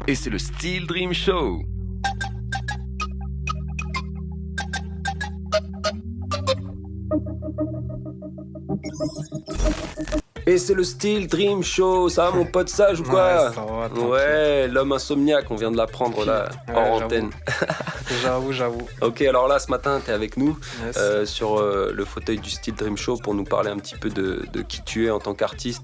Et c'est le Steel Dream Show. Et c'est le Steel Dream Show, ça va mon pote sage ou quoi? Ouais, ça va, tranquille. Ouais, l'homme insomniaque, on vient de l'apprendre là, Ouais, hors j'avoue. antenne. J'avoue. Ok, alors là ce matin t'es avec nous Yes. sur le fauteuil du Steel Dream Show pour nous parler un petit peu de qui tu es en tant qu'artiste.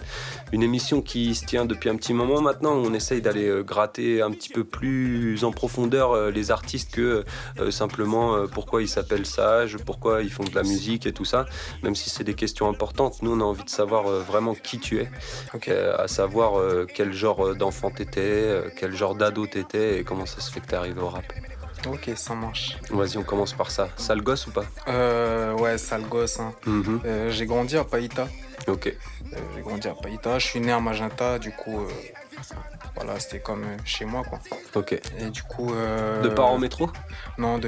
Une émission qui se tient depuis un petit moment maintenant, où on essaye d'aller gratter un petit peu plus en profondeur les artistes que simplement pourquoi ils s'appellent Sage, pourquoi ils font de la musique et tout ça. Même si c'est des questions importantes, nous on a envie de savoir vraiment qui tu es, Ok. à savoir quel genre d'enfant t'étais, quel genre d'ado t'étais et comment ça se fait que t'es arrivé au rap. Ok, ça marche. Vas-y, on commence par ça. Sale gosse ou pas? Ouais, sale gosse. Hein. Mhm. J'ai grandi à Païta. Ok. Je suis né à Magenta, du coup, voilà, c'était comme chez moi, quoi. Ok. Et du coup. De parents métro? Non,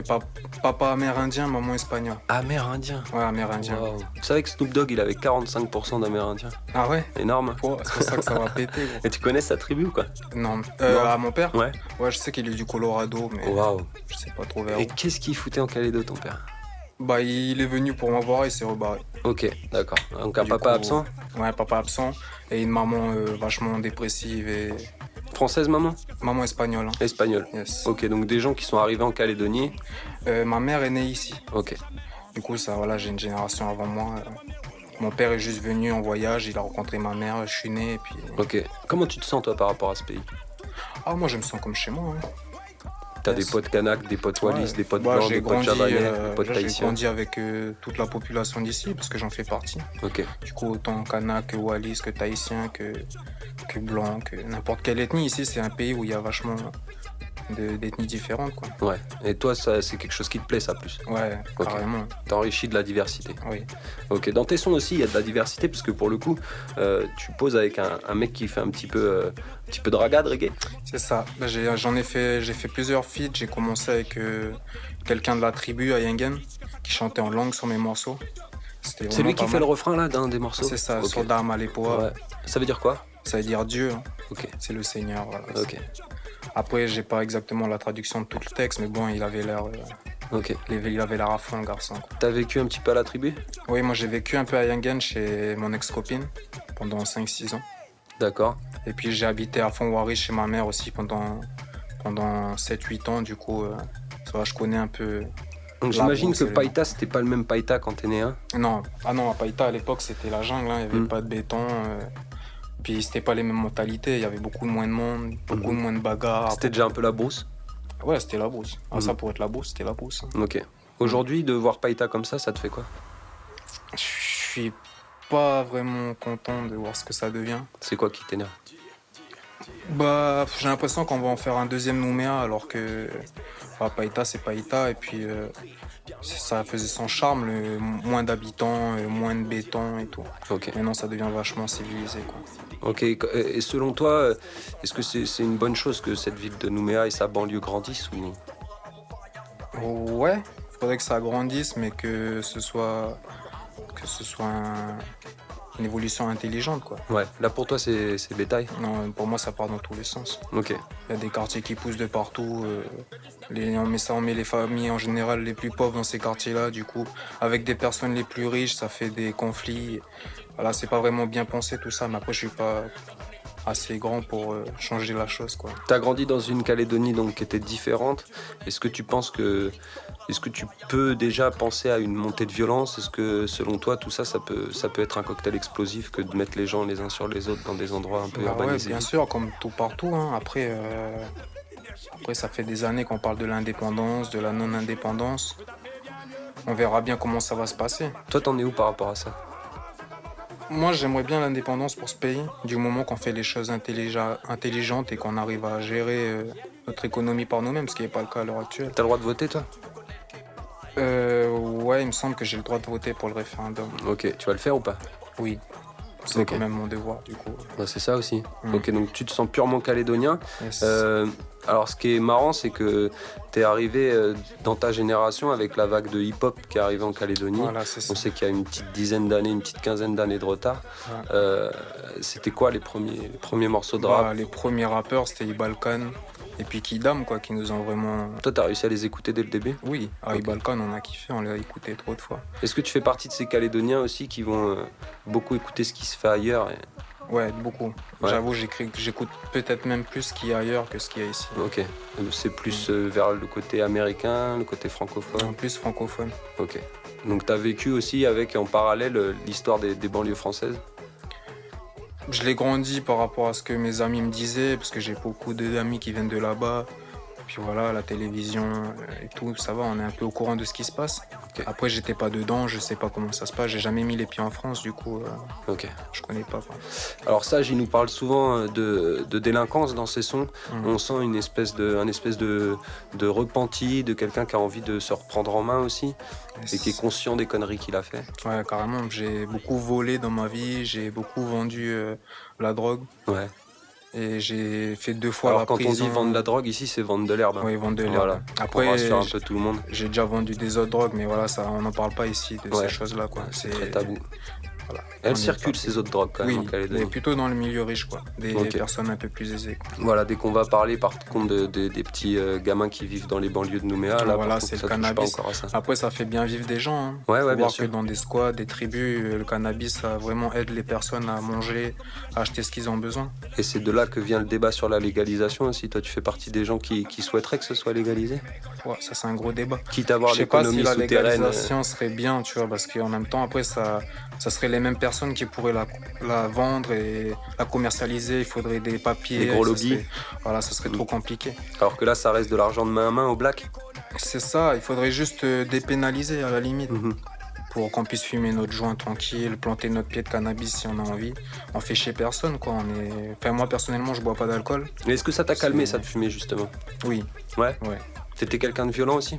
papa amérindien, maman espagnole. Amérindien. Ouais, amérindien. Wow. Tu savais que Snoop Dogg il avait 45% d'amérindiens? Ah ouais? Énorme. Oh, c'est pour ça que ça va péter, gros. Et tu connais sa tribu ou quoi? Non. Non. À mon père? Ouais. Ouais, je sais qu'il est du Colorado, mais Waouh. je sais pas trop vers Et où. qu'est-ce qu'il foutait en Calédo ton père? Bah, il est venu pour m'avoir et il s'est rebarré. Ok, d'accord. Donc un Du papa coup, absent? Ouais, papa absent et une maman vachement dépressive et Française maman? maman espagnole. Hein. Espagnole. Yes. Ok, donc des gens qui sont arrivés en Calédonie. Ma mère est née ici. Ok. Du coup, ça, voilà, j'ai une génération avant moi. Mon père est juste venu en voyage, il a rencontré ma mère, je suis né et puis. Ok. Comment tu te sens toi par rapport à ce pays? Ah, moi je me sens comme chez moi. Hein. T'as Yes. des potes Kanak, des potes Wallis, Ouais. des potes Bah, blancs, j'ai des potes grandi, javanais, des potes j'ai tahitiens. grandi avec toute la population d'ici parce que j'en fais partie. Ok. Du coup, autant Kanak que Wallis, que Tahitien, que Blanc, que n'importe quelle ethnie. Ici, c'est un pays où il y a vachement d'ethnies différentes, quoi. Ouais. Et toi, ça, c'est quelque chose qui te plaît, ça, plus? Ouais, Ok. carrément. T'enrichis de la diversité. Oui. Ok. Dans tes sons aussi, il y a de la diversité, parce que pour le coup, tu poses avec un mec qui fait un petit peu de ragade, reggae. C'est ça. Bah, j'ai fait plusieurs feats. J'ai commencé avec quelqu'un de la tribu à Yengen qui chantait en langue sur mes morceaux. C'était C'est vraiment lui qui pas fait mal. le refrain, là, d'un des morceaux? C'est ça, Ok. sur Dharma Lepoa. Ouais. Ça veut dire quoi? Ça veut dire Dieu. Hein. Ok. C'est le Seigneur. Voilà. Ok. Après, j'ai pas exactement la traduction de tout le texte, mais bon, il avait l'air Ok. à fond, le garçon. Quoi. T'as vécu un petit peu à la tribu? Oui, moi j'ai vécu un peu à Yengen chez mon ex-copine pendant 5-6 ans. D'accord. Et puis j'ai habité à Font-Waris chez ma mère aussi pendant 7-8 ans. Du coup, ça va, je connais un peu. Donc j'imagine que Païta, c'était pas le même Païta quand t'es né, hein? Non, à Païta à l'époque c'était la jungle, hein. Il n'y avait pas de béton. Puis c'était pas les mêmes mentalités, il y avait beaucoup moins de monde, beaucoup moins de bagarres. C'était déjà un peu la brousse? Ouais, c'était la brousse. Ah, ça pour être la brousse, c'était la brousse. Hein. Ok. Aujourd'hui, de voir Païta comme ça te fait quoi? Je suis pas vraiment content de voir ce que ça devient. C'est quoi qui t'énerve? Bah, j'ai l'impression qu'on va en faire un deuxième Nouméa alors que Païta c'est Païta et puis ça faisait son charme, moins d'habitants, moins de béton et tout. Ok. Maintenant ça devient vachement civilisé quoi. Ok. Et selon toi, est-ce que c'est une bonne chose que cette ville de Nouméa et sa banlieue grandissent ou... Ouais, faudrait que ça grandisse mais que ce soit une évolution intelligente quoi. Ouais. Là pour toi, c'est bétail? Non, pour moi ça part dans tous les sens. Ok. Il y a des quartiers qui poussent de partout. On met les familles en général les plus pauvres dans ces quartiers-là. Du coup, avec des personnes les plus riches, ça fait des conflits. Voilà, c'est pas vraiment bien pensé tout ça. Mais après, je suis pas assez grand pour changer la chose, quoi. T'as grandi dans une Calédonie donc qui était différente. Est-ce que tu peux déjà penser à une montée de violence? Est-ce que selon toi tout ça peut être un cocktail explosif que de mettre les gens les uns sur les autres dans des endroits un peu Ouais, urbanisés? bien sûr, comme tout partout. Hein. Après, ça fait des années qu'on parle de l'indépendance, de la non-indépendance. On verra bien comment ça va se passer. Toi, t'en es où par rapport à ça? Moi, j'aimerais bien l'indépendance pour ce pays, du moment qu'on fait les choses intelligentes et qu'on arrive à gérer notre économie par nous-mêmes, ce qui n'est pas le cas à l'heure actuelle. T'as le droit de voter, toi? Ouais, il me semble que j'ai le droit de voter pour le référendum. Ok, tu vas le faire ou pas? Oui. C'est Ok. quand même mon devoir, du coup. Ouais, c'est ça aussi. Mm. Ok, donc tu te sens purement calédonien. Yes. Alors, ce qui est marrant, c'est que tu es arrivé dans ta génération avec la vague de hip-hop qui est arrivée en Calédonie. Voilà, c'est ça. On sait qu'il y a une petite dizaine d'années, une petite quinzaine d'années de retard. Ouais. C'était quoi les premiers morceaux de rap? Bah, les premiers rappeurs, c'était Ibalkan et puis Kidam, quoi, qui nous ont vraiment... Toi, t'as réussi à les écouter dès le début? Oui, à Ok. Ibalkan, on a kiffé, on l'a écouté trop de fois. Est-ce que tu fais partie de ces Calédoniens aussi qui vont beaucoup écouter ce qui se fait ailleurs Ouais, beaucoup. Ouais. J'avoue, j'écoute peut-être même plus ce qu'il y a ailleurs que ce qu'il y a ici. Ok. C'est plus vers le côté américain, le côté francophone? En plus francophone. Ok. Donc t'as vécu aussi avec en parallèle l'histoire des banlieues françaises? Je l'ai grandi par rapport à ce que mes amis me disaient, parce que j'ai beaucoup d'amis qui viennent de là-bas. Puis voilà, la télévision et tout, ça va, on est un peu au courant de ce qui se passe. Ok. Après, j'étais pas dedans, je sais pas comment ça se passe, j'ai jamais mis les pieds en France, du coup, Ok. je connais pas. Quoi. Alors Sage, il nous parle souvent de délinquance dans ses sons. On sent un espèce de repenti, de quelqu'un qui a envie de se reprendre en main aussi et qui est conscient des conneries qu'il a fait. Ouais, carrément, j'ai beaucoup volé dans ma vie, j'ai beaucoup vendu la drogue. Ouais. Et j'ai fait 2 fois Alors la quand prison. on dit vendre de la drogue, ici c'est vendre de l'herbe. Oui, vendre de l'herbe. Voilà. Après, Pour rassurer un peu tout le monde. j'ai déjà vendu des autres drogues, mais voilà, ça, on n'en parle pas ici de Ouais. ces choses-là. Quoi. C'est très tabou. Voilà. Elles On y est circulent pas. ces autres drogues quand même en Oui, Calédonie. mais plutôt dans le milieu riche, quoi. Des Ok. personnes un peu plus aisées. Quoi. Voilà, dès qu'on va parler par contre des petits gamins qui vivent dans les banlieues de Nouméa, là Voilà, par contre, c'est ça le touche pas cannabis. encore à ça. Après, ça fait bien vivre des gens. Hein. Ouais, Faut bien voir sûr. que dans des squats, des tribus, le cannabis, ça vraiment aide les personnes à manger, à acheter ce qu'ils ont besoin. Et c'est de là que vient le débat sur la légalisation aussi. Toi, tu fais partie des gens qui souhaiteraient que ce soit légalisé, Ouais, ça, c'est un gros débat. quitte à avoir Je sais pas si l'économie la souterraine. légalisation serait bien, tu vois, parce qu'en même temps, après, ça serait les mêmes personnes qui pourraient la vendre et la commercialiser. Il faudrait des papiers. Des gros ça lobbies. Voilà, ça serait trop compliqué. Alors que là, ça reste de l'argent de main à main au black. C'est ça, il faudrait juste dépénaliser à la limite Mhm. pour qu'on puisse fumer notre joint tranquille, planter notre pied de cannabis si on a envie. On fait chez personne, quoi. Enfin, moi, personnellement, je bois pas d'alcool. Mais est-ce que ça t'a calmé, C'est- ça, de fumer justement? Oui, Ouais. ouais. T'étais quelqu'un de violent aussi?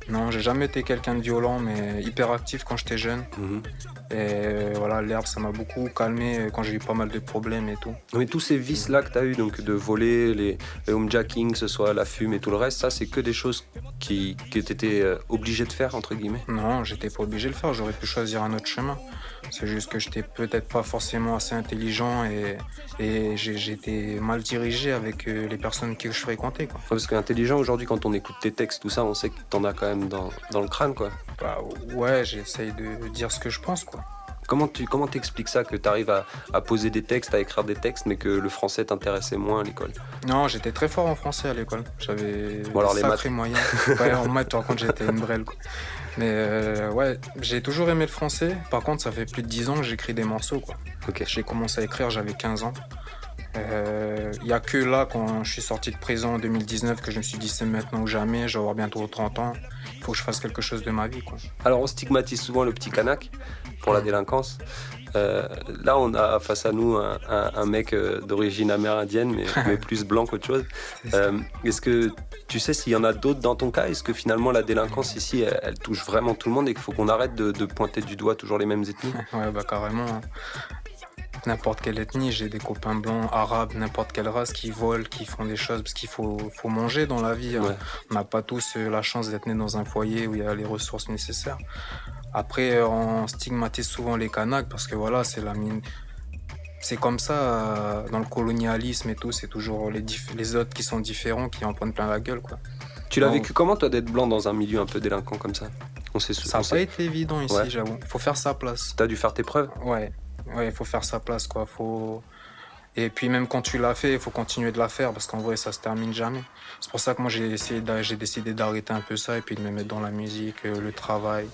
Non, j'ai jamais été quelqu'un de violent, mais hyper actif quand j'étais jeune. Mhm. Et voilà, l'herbe, ça m'a beaucoup calmé quand j'ai eu pas mal de problèmes et tout. Mais tous ces vices-là que t'as eu, donc de voler, les homejacking, que ce soit la fume et tout le reste, ça, c'est que des choses que t'étais obligé de faire, entre guillemets. Non, j'étais pas obligé de le faire, j'aurais pu choisir un autre chemin. C'est juste que j'étais peut-être pas forcément assez intelligent et j'étais mal dirigé avec les personnes que je fréquentais. Quoi. Parce qu'intelligent, aujourd'hui, quand on écoute tes textes, tout ça, on sait que t'en as quand même dans le crâne, quoi. Bah, ouais, j'essaye de dire ce que je pense, quoi. Comment t'expliques ça, que t'arrives à poser des textes, à écrire des textes, mais que le français t'intéressait moins à l'école? Non, j'étais très fort en français à l'école. J'avais Bon, alors, des les sacrés moyens. Ouais, en maths, par contre, j'étais une brêle. Quoi. Mais ouais, j'ai toujours aimé le français. Par contre, ça fait plus de 10 ans que j'écris des morceaux. Quoi. Ok. J'ai commencé à écrire, j'avais 15 ans. Il n'y a que là, quand je suis sorti de prison en 2019, que je me suis dit c'est maintenant ou jamais, je vais avoir bientôt 30 ans. Il faut que je fasse quelque chose de ma vie. Quoi. Alors, on stigmatise souvent le petit canac pour la délinquance. Là, on a face à nous un mec d'origine amérindienne, mais plus blanc qu'autre chose. Est-ce que tu sais s'il y en a d'autres dans ton cas? Est-ce que finalement la délinquance ici, elle touche vraiment tout le monde et qu'il faut qu'on arrête de pointer du doigt toujours les mêmes ethnies? Ouais, bah carrément. Hein. N'importe quelle ethnie, j'ai des copains blancs, arabes, n'importe quelle race qui volent, qui font des choses, parce qu'il faut manger dans la vie. Hein. Ouais. On n'a pas tous la chance d'être nés dans un foyer où il y a les ressources nécessaires. Après, on stigmatise souvent les Kanaks parce que voilà, c'est la mine. C'est comme ça, dans le colonialisme et tout, c'est toujours les autres qui sont différents qui en prennent plein la gueule. Quoi. Tu l'as Non. vécu comment, toi, d'être blanc dans un milieu un peu délinquant comme ça? Ça n'a pas été évident ici, Ouais. j'avoue. Il faut faire sa place. T'as dû faire tes preuves? Ouais, il faut faire sa place, quoi. Et puis même quand tu l'as fait, il faut continuer de la faire parce qu'en vrai, ça se termine jamais. C'est pour ça que moi, j'ai décidé d'arrêter un peu ça et puis de me mettre dans la musique, le travail,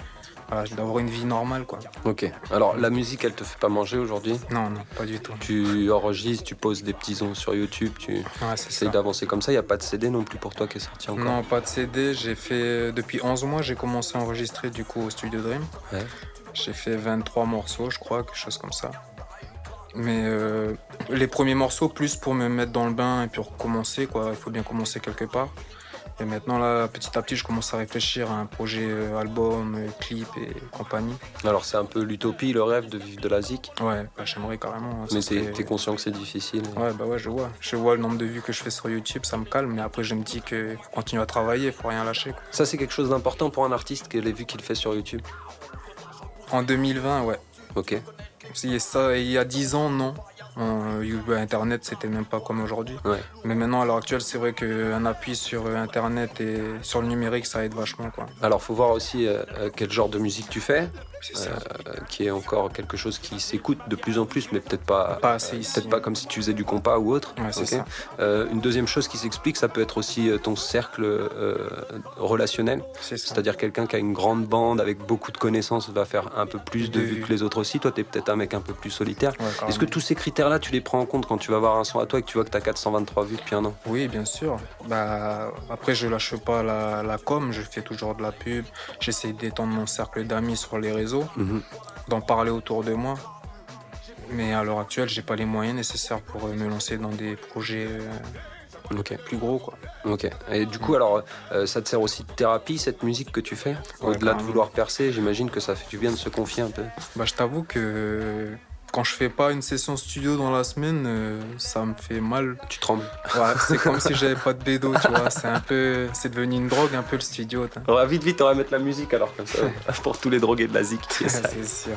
voilà, d'avoir une vie normale, quoi. Ok. Alors, la musique, elle te fait pas manger aujourd'hui? Non, pas du tout. Tu enregistres, tu poses des petits sons sur YouTube, tu Ouais, c'est essayes ça. d'avancer comme ça. Il n'y a pas de CD non plus pour toi qui est sorti encore? Non, pas de CD. J'ai fait depuis 11 mois, j'ai commencé à enregistrer du coup au Studio Dream. Ouais. J'ai fait 23 morceaux, je crois, quelque chose comme ça. Mais les premiers morceaux, plus pour me mettre dans le bain et puis recommencer, quoi. Il faut bien commencer quelque part. Et maintenant, là, petit à petit, je commence à réfléchir à un projet album, clip et compagnie. Alors c'est un peu l'utopie, le rêve de vivre de la zik. Ouais, bah, j'aimerais carrément. Mais t'es conscient que c'est difficile. Ouais, bah ouais, je vois. Je vois le nombre de vues que je fais sur YouTube, ça me calme. Mais après, je me dis qu'il faut continuer à travailler, il faut rien lâcher, quoi. Ça, c'est quelque chose d'important pour un artiste, que les vues qu'il fait sur YouTube. En 2020, ouais. Ok. Ça, il y a 10 ans, non. Internet, c'était même pas comme aujourd'hui. Ouais. Mais maintenant, à l'heure actuelle, c'est vrai qu'un appui sur Internet et sur le numérique, ça aide vachement, quoi. Alors, faut voir aussi quel genre de musique tu fais, C'est ça. qui est encore quelque chose qui s'écoute de plus en plus, mais peut-être pas assez ici. peut-être pas comme si tu faisais du compas ou autre. Ouais, c'est Ok. ça. Une deuxième chose qui s'explique, ça peut être aussi ton cercle relationnel. C'est ça. C'est-à-dire quelqu'un qui a une grande bande avec beaucoup de connaissances va faire un peu plus de vues que les autres aussi. Toi, t'es peut-être un mec un peu plus solitaire. Ouais, Est-ce que tous ces critères-là, tu les prends en compte quand tu vas voir un son à toi et que tu vois que t'as 423 vues depuis un an? Oui, bien sûr. Bah, après, je lâche pas la com, je fais toujours de la pub. J'essaie d'étendre mon cercle d'amis sur les réseaux, d'en parler autour de moi. Mais à l'heure actuelle, j'ai pas les moyens nécessaires pour me lancer dans des projets Ok. plus gros, quoi. Ok. Et du coup, alors, ça te sert aussi de thérapie, cette musique que tu fais? Ouais, Au-delà de carrément. vouloir percer, j'imagine que ça fait du bien de se confier un peu. Bah, je t'avoue que quand je fais pas une session studio dans la semaine, ça me fait mal. Tu trembles. Ouais, c'est comme si j'avais pas de bédo, tu vois. C'est devenu une drogue un peu le studio. On va vite, on va mettre la musique alors, comme ça, pour tous les drogués de la zik. C'est sûr.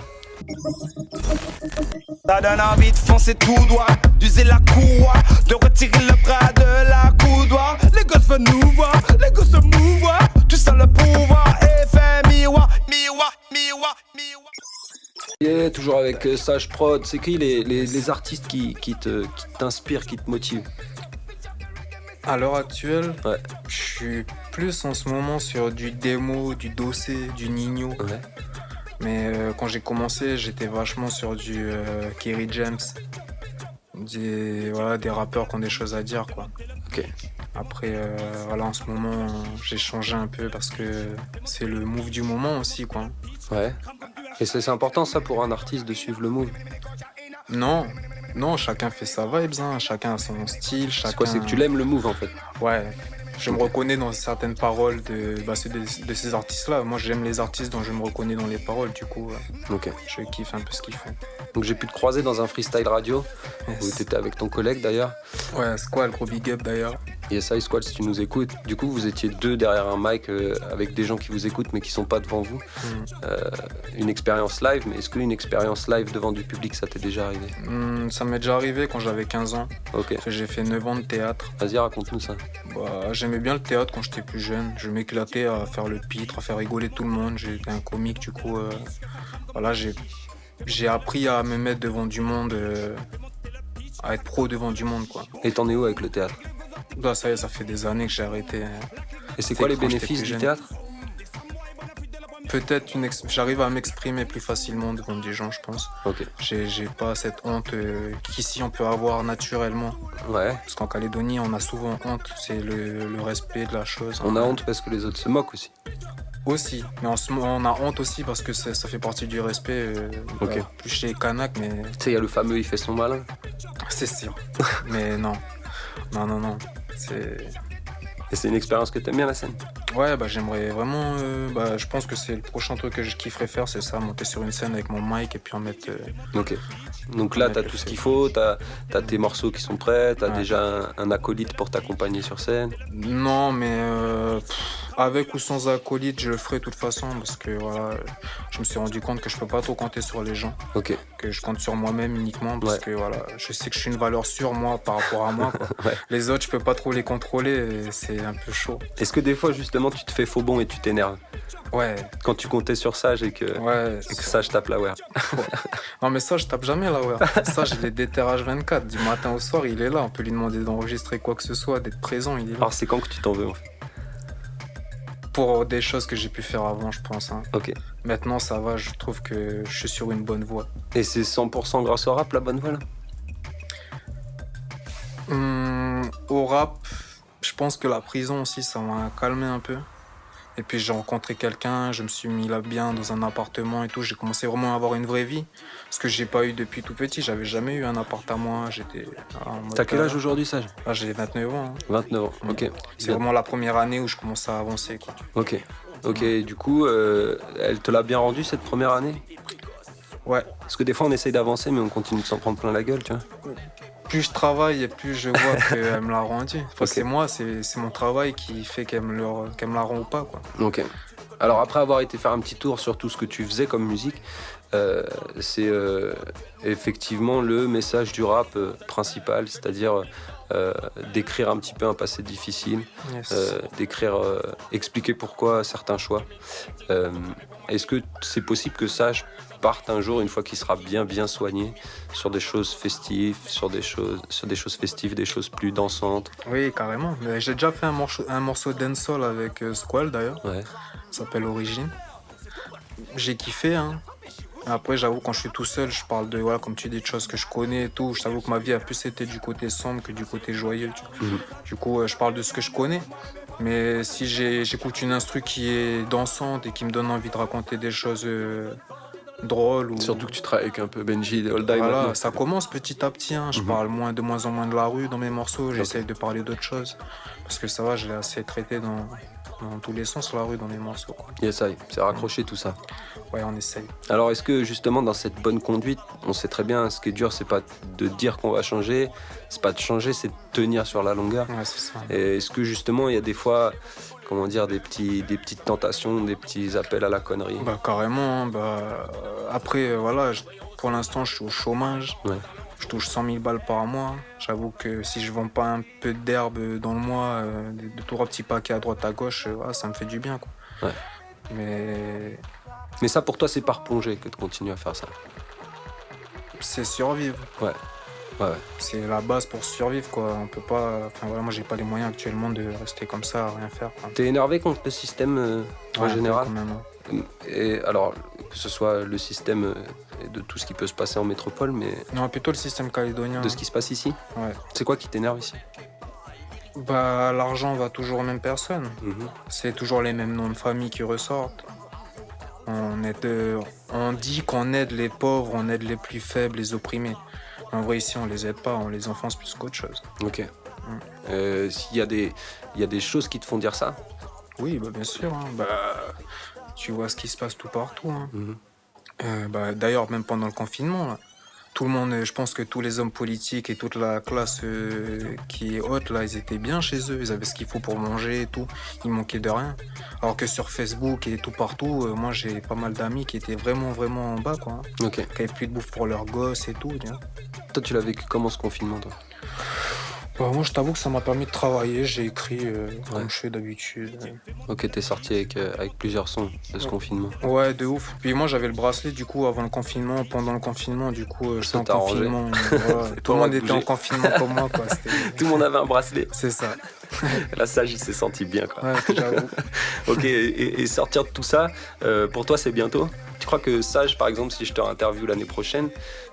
Ça donne envie de foncer tout droit, d'user la courroie, de retirer le bras de la coudoir. Les gosses veulent nous voir, les gosses se mouvoir. Tu sens le pouvoir, effet miroir, miroir, miroir, miroir. Yeah, toujours avec Sage Prod. C'est qui les artistes qui t'inspirent, qui te motivent? À l'heure actuelle, Ouais. je suis plus en ce moment sur du démo, du Dossé, du Nino. Ouais. Mais quand j'ai commencé, j'étais vachement sur du Kerry James. Des rappeurs qui ont des choses à dire, quoi. Ok. Après, en ce moment, j'ai changé un peu parce que c'est le move du moment aussi, quoi. Ouais. Et c'est important ça pour un artiste de suivre le move. Non, chacun fait sa vibes, hein. Chacun a son style, chacun... C'est quoi? C'est que tu l'aimes le move en fait. Ouais, je me reconnais dans certaines paroles de ces artistes-là. Moi, j'aime les artistes dont je me reconnais dans les paroles, du coup, Ok. je kiffe un peu ce qu'ils font. Donc j'ai pu te croiser dans un freestyle radio où Yes. t'étais avec ton collègue d'ailleurs. Ouais, Squall, gros big up d'ailleurs. ESI Squad, si tu nous écoutes. Du coup, vous étiez deux derrière un mic avec des gens qui vous écoutent mais qui sont pas devant vous. Une expérience live, mais est-ce qu'une expérience live devant du public, ça t'est déjà arrivé? Ça m'est déjà arrivé quand j'avais 15 ans. Ok. J'ai fait 9 ans de théâtre. Vas-y, raconte-nous ça. Bah, j'aimais bien le théâtre quand j'étais plus jeune. Je m'éclatais à faire le pitre, à faire rigoler tout le monde. J'étais un comique, du coup, j'ai appris à me mettre devant du monde, à être pro devant du monde, quoi. Et t'en es où avec le théâtre? Bah, ça y est, ça fait des années que j'ai arrêté. Et c'est quoi les quand j'étais bénéfices plus du jeune. théâtre? Peut-être j'arrive à m'exprimer plus facilement devant des gens, je pense. Ok. J'ai pas cette honte qu'ici on peut avoir naturellement. Ouais. Parce qu'en Calédonie, on a souvent honte. C'est le respect de la chose. On a honte parce que les autres se moquent aussi. Aussi. Mais on a honte aussi parce que ça fait partie du respect. Ok. Plus chez les Kanaks, mais Tu sais, il y a le fameux il fait son malin. c'est sûr. Mais non. Non. Et c'est une expérience que t'aimes bien, la scène? Ouais, bah j'aimerais vraiment. Je pense que c'est le prochain truc que je kifferais faire, c'est ça, monter sur une scène avec mon mic et puis en mettre. Ok. Donc là, t'as tout ce qu'il faut, t'as tes morceaux qui sont prêts, t'as Ouais. déjà un acolyte pour t'accompagner sur scène. Non, mais avec ou sans acolyte, je le ferai de toute façon parce que voilà, je me suis rendu compte que je peux pas trop compter sur les gens, Ok. que je compte sur moi-même uniquement parce Ouais. que voilà, je sais que je suis une valeur sûre moi par rapport à moi, quoi. Ouais. Les autres, je peux pas trop les contrôler et c'est un peu chaud. Est-ce que des fois, justement, tu te fais faux bon et tu t'énerves Ouais, quand tu comptais sur Sage et que ouais. Sage tape la wear? Non mais ça, je tape jamais là, ouais. Ça, je l'ai déterre H24. Du matin au soir, il est là. On peut lui demander d'enregistrer quoi que ce soit, d'être présent, il est là. Alors, c'est quand que tu t'en veux, en fait? Pour des choses que j'ai pu faire avant, je pense, hein. Ok. Maintenant, ça va, je trouve que je suis sur une bonne voie. Et c'est 100% grâce au rap, la bonne voie, là? Au rap, je pense que la prison aussi, ça m'a calmé un peu. Et puis j'ai rencontré quelqu'un, je me suis mis là bien dans un appartement et tout. J'ai commencé vraiment à avoir une vraie vie. Ce que j'ai pas eu depuis tout petit. J'avais jamais eu un appart à moi. J'étais en mode T'as quel âge aujourd'hui, Sage? Là, j'ai 29 ans. 29 ans, ok. C'est Bien. vraiment la première année où je commence à avancer, quoi. Ok. Ok, du coup, elle te l'a bien rendu cette première année? Ouais. Parce que des fois, on essaye d'avancer, mais on continue de s'en prendre plein la gueule, tu vois. Plus je travaille et plus je vois qu'elle me l'a rendu. Enfin, Ok. c'est moi, c'est mon travail qui fait qu'elle me la rend ou pas, quoi. Ok. Alors après avoir été faire un petit tour sur tout ce que tu faisais comme musique, c'est effectivement le message du rap principal, c'est-à-dire d'écrire un petit peu un passé difficile, Yes. d'écrire, expliquer pourquoi certains choix. Est-ce que c'est possible que Sage parte un jour, une fois qu'il sera bien soigné, sur des choses festives, sur des choses festives, des choses plus dansantes? Oui, carrément. Mais j'ai déjà fait un morceau dancehall avec Squall, d'ailleurs. Ouais. Ça s'appelle Origine. J'ai kiffé, hein. Après, j'avoue, quand je suis tout seul, je parle de, voilà, comme tu dis, de choses que je connais et tout. Je t'avoue que ma vie a plus été du côté sombre que du côté joyeux, tu vois. Mhm. Du coup, je parle de ce que je connais. Mais si j'écoute une instru qui est dansante et qui me donne envie de raconter des choses drôles ou... Surtout que tu travailles avec un peu Benji et All Die Voilà, maintenant. ça commence petit à petit, hein. Je Mhm. parle de moins en moins de la rue dans mes morceaux. J'essaye de parler d'autres choses. Parce que ça va, je l'ai assez traité dans tous les sens, la rue, dans mes morceaux, quoi. Yes, ça y est, c'est raccroché tout ça. Ouais, on essaye. Alors est-ce que justement dans cette bonne conduite, on sait très bien, ce qui est dur, c'est pas de dire qu'on va changer, c'est pas de changer, c'est de tenir sur la longueur. Ouais, c'est ça. Et est-ce que justement il y a des fois, comment dire, des petites tentations, des petits appels à la connerie? Bah, carrément, hein. Après, voilà, pour l'instant, je suis au chômage. Ouais. Je touche 100 000 balles par mois. J'avoue que si je vends pas un peu d'herbe dans le mois, de trois petits paquets à droite à gauche, voilà, ça me fait du bien, quoi. Ouais. Mais Ça pour toi c'est par plongée que de continuer à faire ça. c'est survivre. Ouais. C'est la base pour survivre, quoi. On peut pas. Enfin, voilà, moi, j'ai pas les moyens actuellement de rester comme ça, à rien faire, quoi. T'es énervé contre le système en Ouais, général? quand même, hein. Et alors, que ce soit le système et de tout ce qui peut se passer en métropole, mais Non, plutôt le système calédonien. de ce qui se passe ici? Ouais. C'est quoi qui t'énerve ici? Bah, l'argent va toujours aux mêmes personnes. Mhm. C'est toujours les mêmes noms de famille qui ressortent. On dit qu'on aide les pauvres, on aide les plus faibles, les opprimés. En vrai, ici, on les aide pas, on les enfonce plus qu'autre chose. Ok. S'il y a des choses qui te font dire ça? Oui, bah, bien sûr, hein. Tu vois ce qui se passe tout partout, hein. Mhm. D'ailleurs, même pendant le confinement, là, tout le monde, je pense que tous les hommes politiques et toute la classe qui est haute, là, ils étaient bien chez eux, ils avaient ce qu'il faut pour manger et tout, ils manquaient de rien. Alors que sur Facebook et tout partout, moi j'ai pas mal d'amis qui étaient vraiment en bas, quoi, hein. Ok. Qui avaient plus de bouffe pour leurs gosses et tout, tu vois. Toi, tu l'as vécu comment ce confinement, toi? Bah, moi je t'avoue que ça m'a permis de travailler, j'ai écrit comme je fais d'habitude. Ok, t'es sorti avec plusieurs sons de ce confinement. Ouais, de ouf. Puis moi j'avais le bracelet du coup avant le confinement, pendant le confinement, du coup j'étais en t'a arrangé. confinement. Voilà. C'est Tout le pas monde mal était bougé. en confinement comme moi, quoi. Tout le monde avait un bracelet. C'est ça. Là, Sage, il s'est senti bien, quoi. Ouais, j'avoue. Ok, et sortir de tout ça, pour toi, c'est bientôt? Tu crois que Sage, par exemple, si je te réinterviewe l'année prochaine,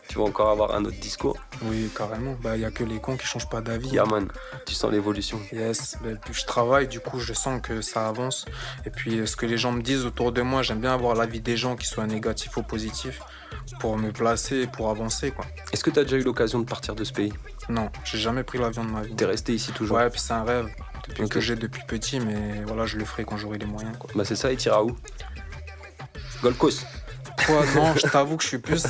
tu vas encore avoir un autre discours? Oui, carrément. Il y a que les cons qui changent pas d'avis. Yeah, man, tu sens l'évolution. Yes, puis je travaille, du coup je sens que ça avance. Et puis ce que les gens me disent autour de moi, j'aime bien avoir l'avis des gens qui soient négatifs ou positifs pour me placer, pour avancer, quoi. Est-ce que t'as déjà eu l'occasion de partir de ce pays? Non, j'ai jamais pris l'avion de ma vie. T'es resté ici toujours? Ouais, puis c'est un rêve Ok. que j'ai depuis petit, mais voilà, je le ferai quand j'aurai les moyens, quoi. Bah c'est ça, et t'iras où? Gold Coast. Toi, non, je t'avoue que je suis plus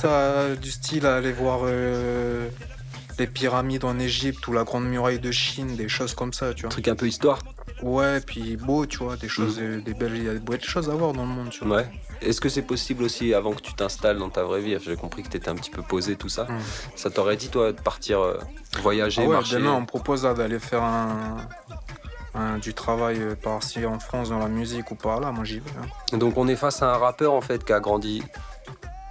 du style à aller voir les pyramides en Égypte ou la Grande Muraille de Chine, des choses comme ça, tu vois. Truc un peu histoire. Ouais, puis beau, tu vois, des choses, des belles, il y a de belles choses à voir dans le monde, tu vois. Ouais. Est-ce que c'est possible aussi, avant que tu t'installes dans ta vraie vie, j'ai compris que t'étais un petit peu posé, tout ça, ça t'aurait dit, toi, de partir voyager, Ah ouais, marcher? demain on me propose là, d'aller faire du travail par-ci en France dans la musique ou par là, moi j'y vais, hein. Donc on est face à un rappeur, en fait, qui a grandi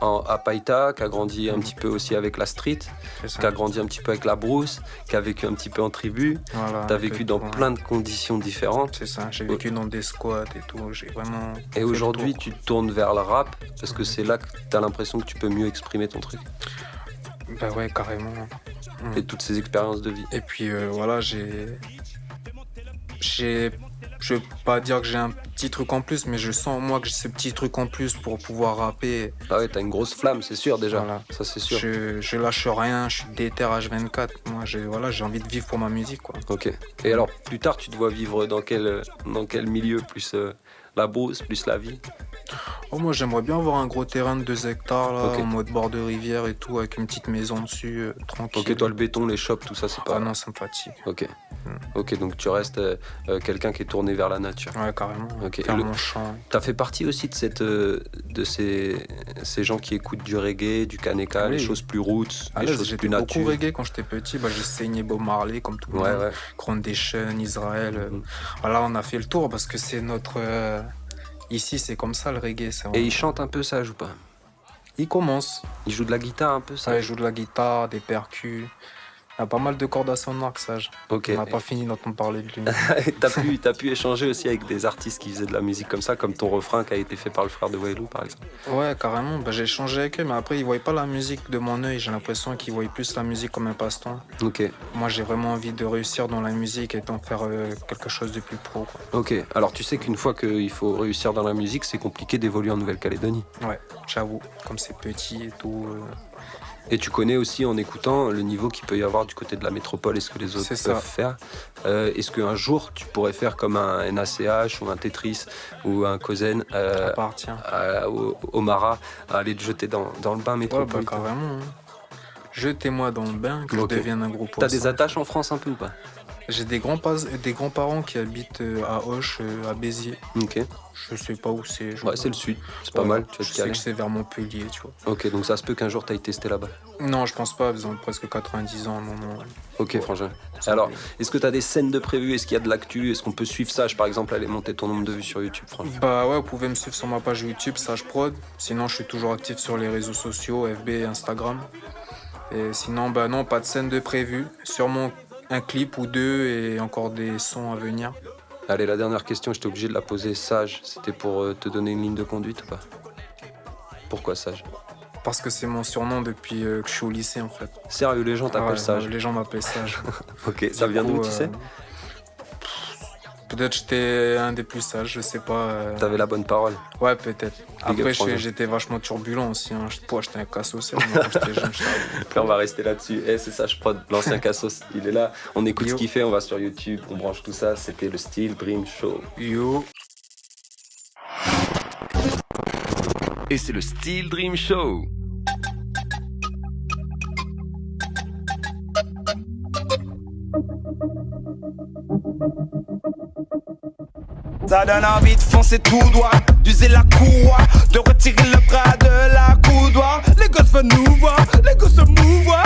à Païta, qui a grandi un petit peu aussi avec la street, C'est ça. qui a grandi un petit peu avec la brousse, qui a vécu un petit peu en tribu. Voilà, T'as un vécu peu, dans ouais. plein de conditions différentes. C'est ça, j'ai vécu dans des squats et tout, j'ai vraiment... fait Et le aujourd'hui, tour, tu te tournes vers le rap parce que c'est là que t'as l'impression que tu peux mieux exprimer ton truc quoi. Bah ouais, carrément. et toutes ces expériences de vie. Et puis voilà, j'ai je vais pas dire que j'ai un petit truc en plus, mais je sens moi que j'ai ce petit truc en plus pour pouvoir rapper. Ah ouais, t'as une grosse flamme, c'est sûr déjà. Voilà. Ça c'est sûr. Je lâche rien, je suis déter H24. Moi, j'ai envie de vivre pour ma musique, quoi. Ok. Et alors, plus tard, tu te vois vivre dans quel milieu? Plus la brousse, plus la vie? Oh, moi, j'aimerais bien avoir un gros terrain de 2 hectares, là, Ok. en mode bord de rivière et tout, avec une petite maison dessus, tranquille. Ok, toi le béton, les shops, tout ça, c'est pas... Ah non, ça me fatigue. Ok. Ok, donc tu restes quelqu'un qui est tourné vers la nature. Ouais, carrément. Ok. Faire Le- mon chant. T'as fait partie aussi de ces gens qui écoutent du reggae, du kaneka, Oui. les choses plus roots, À les l'aise, choses j'étais plus beaucoup nature. reggae quand j'étais petit. Bah, j'ai saigné Bob Marley comme tout le Ouais, monde. ouais. Groundation, Israël. Voilà, on a fait le tour parce que c'est notre. Ici, c'est comme ça le reggae. C'est Et vraiment- il chante un peu Sage ou pas? Il commence. Il joue de la guitare un peu Ça, Sage? il joue de la guitare, des percus. Il y a pas mal de cordes à son arc, Sage. Ok. On n'a pas fini d'entendre parler de lui. Et t'as pu échanger aussi avec des artistes qui faisaient de la musique comme ça, comme ton refrain qui a été fait par le frère de Wailou par exemple. Ouais, carrément. Bah, j'ai échangé avec eux, mais après, ils ne voyaient pas la musique de mon œil. J'ai l'impression qu'ils voyaient plus la musique comme un passe-temps. Ok. Moi, j'ai vraiment envie de réussir dans la musique et d'en faire quelque chose de plus pro, quoi. Ok. Alors tu sais qu'une fois qu'il faut réussir dans la musique, c'est compliqué d'évoluer en Nouvelle-Calédonie. Ouais, j'avoue. Comme c'est petit et tout. Et tu connais aussi en écoutant le niveau qu'il peut y avoir du côté de la métropole et ce que les autres C'est ça. peuvent faire. Est-ce qu'un jour tu pourrais faire comme un NACH ou un Tetris ou un Kozen Appartient. au Mara, à aller te jeter dans le bain Ouais, bah, métropolitain? carrément. Hein. Jetez-moi dans le bain, que Ok. je devienne un gros poisson. T'as des attaches en France un peu ou pas? J'ai des grands-parents qui habitent à Auch, à Béziers. Ok. Je sais pas où c'est. Ouais, c'est le sud. C'est pas Ouais, mal. Tu vas Je te sais caler. que c'est vers Montpellier, tu vois. Ok, donc ça se peut qu'un jour t'ailles tester là-bas. Non, je pense pas, ils ont presque 90 ans, non. Ok, Ouais. frangin. Ça Alors, fait- est-ce que t'as des scènes de prévues? Est-ce qu'il y a de l'actu? Est-ce qu'on peut suivre Sage, par exemple, aller monter ton nombre de vues sur YouTube, frangin? Bah ouais, vous pouvez me suivre sur ma page YouTube, Sage Prod. Sinon, je suis toujours actif sur les réseaux sociaux, FB et Instagram. Et sinon, bah non, pas de scène de prévu. Sûrement un clip ou deux et encore des sons à venir. Allez, la dernière question, j'étais obligé de la poser. Sage, c'était pour te donner une ligne de conduite ou pas? Pourquoi Sage? Parce que c'est mon surnom depuis que je suis au lycée, en fait. Sérieux, les gens t'appellent Ouais, Sage? les gens m'appellent Sage. Ok, ça Du vient coup, d'où, tu sais? Peut-être j'étais un des plus sages, je sais pas. T'avais la bonne parole. Ouais, peut-être. Big up, Après, frangin. j'étais vachement turbulent aussi. Hein. J'étais un cas social. Moi, quand j'étais jeune, Après, on va rester là-dessus. Eh, c'est Sage Prod, l'ancien Cassos. Il est là. On écoute Yo. ce qu'il fait, on va sur YouTube, on branche tout ça. C'était le Steel Dream Show. Yo. Et c'est le Steel Dream Show. Ça donne envie de foncer tout droit, d'user la courroie, de retirer le bras de la coudoir. Les gosses veulent nous voir, les gosses se mouvoir,